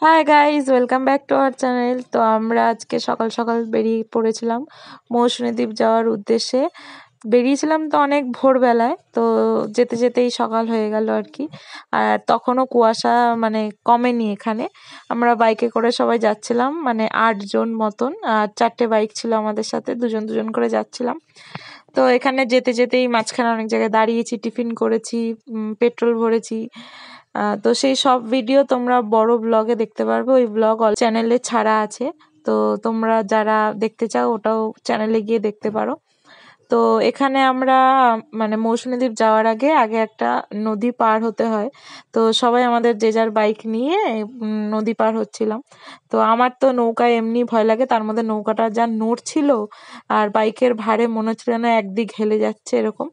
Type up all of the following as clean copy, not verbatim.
Hi guys, welcome back to our channel. তো আমরা আজকে সকাল সকাল বেরিয়ে পড়েছিলাম মৌসুনী দ্বীপ যাওয়ার উদ্দেশ্যে। বেরিয়েছিলাম তো অনেক ভোরবেলায়, তো যেতে যেতেই সকাল হয়ে গেল আর কি। আর তখনও কুয়াশা মানে কমেনি এখানে। আমরা বাইকে করে সবাই যাচ্ছিলাম, মানে 8 জন মতন। আর 4টে বাইক ছিল আমাদের সাথে, দুজন দুজন করে যাচ্ছিলাম। তো এখানে যেতে যেতেই মাঝখানে অনেক জায়গায় দাঁড়িয়েছি, টিফিন করেছি, পেট্রোল ভরেছি। তো সেই সব ভিডিও তোমরা বড় ব্লগে দেখতে পারবে। ওই ব্লগ চ্যানেলে ছাড়া আছে, তো তোমরা যারা দেখতে চাও ওটাও চ্যানেলে গিয়ে দেখতে পারো। তো এখানে আমরা মানে মৌসুনী দ্বীপ যাওয়ার আগে আগে একটা নদী পার হতে হয়। তো সবাই আমাদের যে যার বাইক নিয়ে নদী পার হচ্ছিলাম। তো আমার তো নৌকায় এমনি ভয় লাগে, তার মধ্যে নৌকাটা যা নড়ছিল আর বাইকের ভারে মনে হচ্ছিল না একদিক হেলে যাচ্ছে এরকম।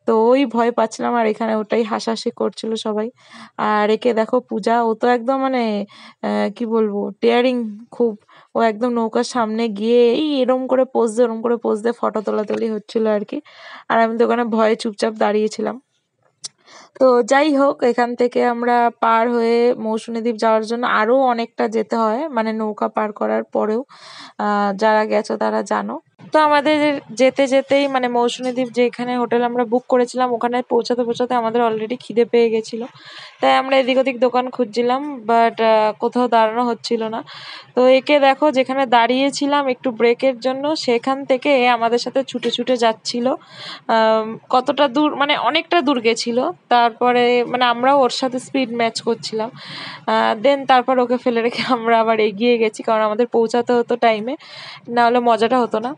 তো ওই ভয় পাচ্ছিলাম, আর এখানে ওটাই হাসাহাসি করছিল সবাই। আর একে দেখো পূজা, ও তো একদম মানে কি বলবো, ডেয়ারিং খুব। ও একদম নৌকার সামনে গিয়ে এই এরম করে পোজ দিয়ে ওরম করে পোজ দিয়ে ফটো তোলাতুলি হচ্ছিল আর কি। আর আমি তো ওখানে ভয়ে চুপচাপ দাঁড়িয়েছিলাম। তো যাই হোক, এখান থেকে আমরা পার হয়ে মৌসুনী দ্বীপ যাওয়ার জন্য আরো অনেকটা যেতে হয়, মানে নৌকা পার করার পরেও। যারা গেছো তারা জানো। তো আমাদের যেতে যেতেই মানে মৌসুনী দ্বীপ যেখানে হোটেল আমরা বুক করেছিলাম ওখানে পৌঁছাতে পৌঁছাতে আমাদের অলরেডি খিদে পেয়ে গেছিল। তাই আমরা এদিক ওদিক দোকান খুঁজছিলাম, বাট কোথাও দাঁড়ানো হচ্ছিল না। তো একে দেখো, যেখানে দাঁড়িয়েছিলাম একটু ব্রেকের জন্য সেখান থেকে আমাদের সাথে ছুটে ছুটে যাচ্ছিল। কতটা দূর, মানে অনেকটা দূর গেছিল। তারপরে মানে আমরাও ওর সাথে স্পিড ম্যাচ করছিলাম। দেন তারপর ওকে ফেলে রেখে আমরা আবার এগিয়ে গেছি, কারণ আমাদের পৌঁছাতে হতো টাইমে, না হলে মজাটা হতো না।